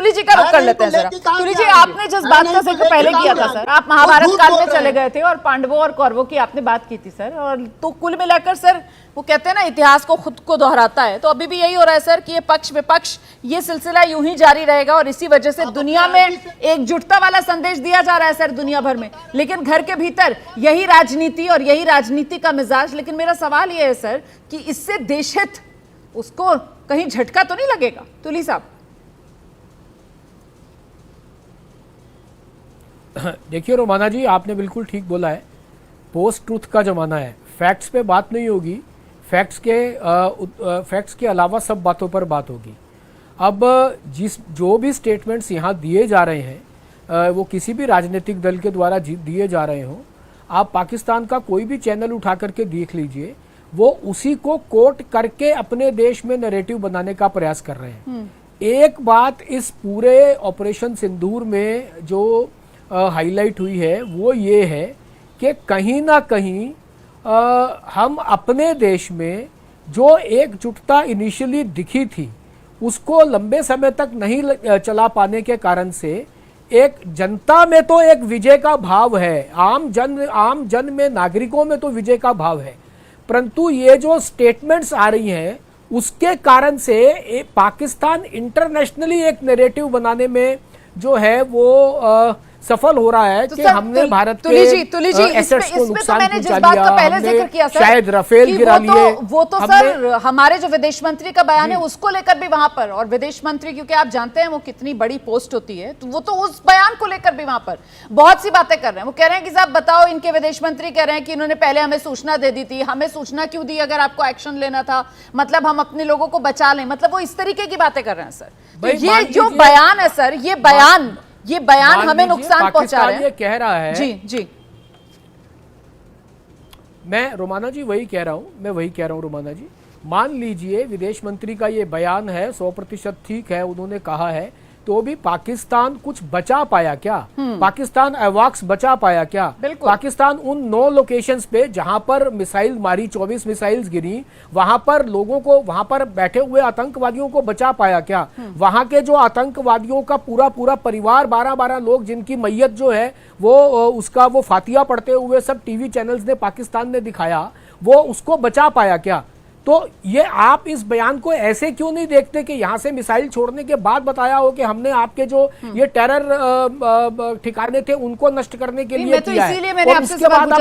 तुली जी का रुख कर लेते हैं जरा। तुली जी, आपने जिस बात का जिक्र पहले किया था सर, आप महाभारत काल में चले गए थे और पांडवों और कौरवों की आपने बात की थी सर, और तो कुल मिलाकर सर वो कहते हैं ना इतिहास को खुद को दोहराता है, तो अभी भी यही हो रहा है सर कि ये पक्ष विपक्ष ये सिलसिला यूं ही जारी रहेगा और इसी वजह से दुनिया में एकजुटता वाला संदेश दिया जा रहा है सर दुनिया भर में, लेकिन घर के भीतर यही राजनीति और यही राजनीति का मिजाज। लेकिन मेरा सवाल ये है सर कि इससे देश हित उसको कहीं झटका तो नहीं लगेगा? तुली साहब देखिए रोमाना जी, आपने बिल्कुल ठीक बोला है, पोस्ट ट्रूथ का जमाना है, फैक्ट्स पे बात नहीं होगी, फैक्ट्स के अलावा सब बातों पर बात होगी। अब जो भी स्टेटमेंट्स यहाँ दिए जा रहे हैं वो किसी भी राजनीतिक दल के द्वारा दिए जा रहे हों, आप पाकिस्तान का कोई भी चैनल उठा करके देख लीजिए, वो उसी को कोट करके अपने देश में नैरेटिव बनाने का प्रयास कर रहे हैं। एक बात इस पूरे ऑपरेशन सिंदूर में जो हाईलाइट हुई है वो ये है कि कहीं ना कहीं हम अपने देश में जो एकजुटता इनिशियली दिखी थी उसको लंबे समय तक नहीं चला पाने के कारण से एक जनता में तो एक विजय का भाव है, आम जन में, नागरिकों में तो विजय का भाव है, परंतु ये जो स्टेटमेंट्स आ रही हैं उसके कारण से पाकिस्तान इंटरनेशनली एक नैरेटिव बनाने में जो है वो सफल हो रहा है कि हमने भारत के एसेट्स को नुकसान पहुंचा दिया, हमने शायद राफेल गिरा लिए। वो तो सर हमारे जो विदेश मंत्री का बयान है उसको लेकर भी वहां पर, और विदेश मंत्री क्योंकि आप जानते हैं वो कितनी बड़ी पोस्ट होती है, तो वो तो उस बयान को लेकर भी वहां पर बहुत सी बातें कर रहे हैं। वो कह रहे हैं कि साहब बताओ, इनके विदेश मंत्री कह रहे हैं कि इन्होंने पहले हमें सूचना दे दी थी, हमें सूचना क्यों दी अगर आपको एक्शन लेना था, मतलब हम अपने लोगों को बचा लें, मतलब वो इस तरीके की बातें कर रहे हैं सर। तो ये जो बयान है सर, ये बयान हमें नुकसान पहुंचा रहे हैं। ये कह रहा है जी मैं रोमाना जी वही कह रहा हूं रोमाना जी, मान लीजिए विदेश मंत्री का ये बयान है 100% ठीक है, उन्होंने कहा है, तो भी पाकिस्तान कुछ बचा पाया क्या? पाकिस्तान अवाक्स बचा पाया क्या? पाकिस्तान उन 9 लोकेशंस पे जहां पर मिसाइल मारी, 24 मिसाइल्स गिरी, वहां पर लोगों को, वहां पर बैठे हुए आतंकवादियों को बचा पाया क्या? वहां के जो आतंकवादियों का पूरा परिवार, 12 लोग जिनकी मैयत जो है वो फातिया पढ़ते हुए सब टीवी चैनल्स ने, पाकिस्तान ने दिखाया, वो उसको बचा पाया क्या? तो ये आप इस बयान को ऐसे क्यों नहीं देखते कि यहां से मिसाइल छोड़ने के बाद बताया हो कि हमने आपके जो ये टेरर ठिकाने थे उनको नष्ट करने के लिए किया है, और उसके बाद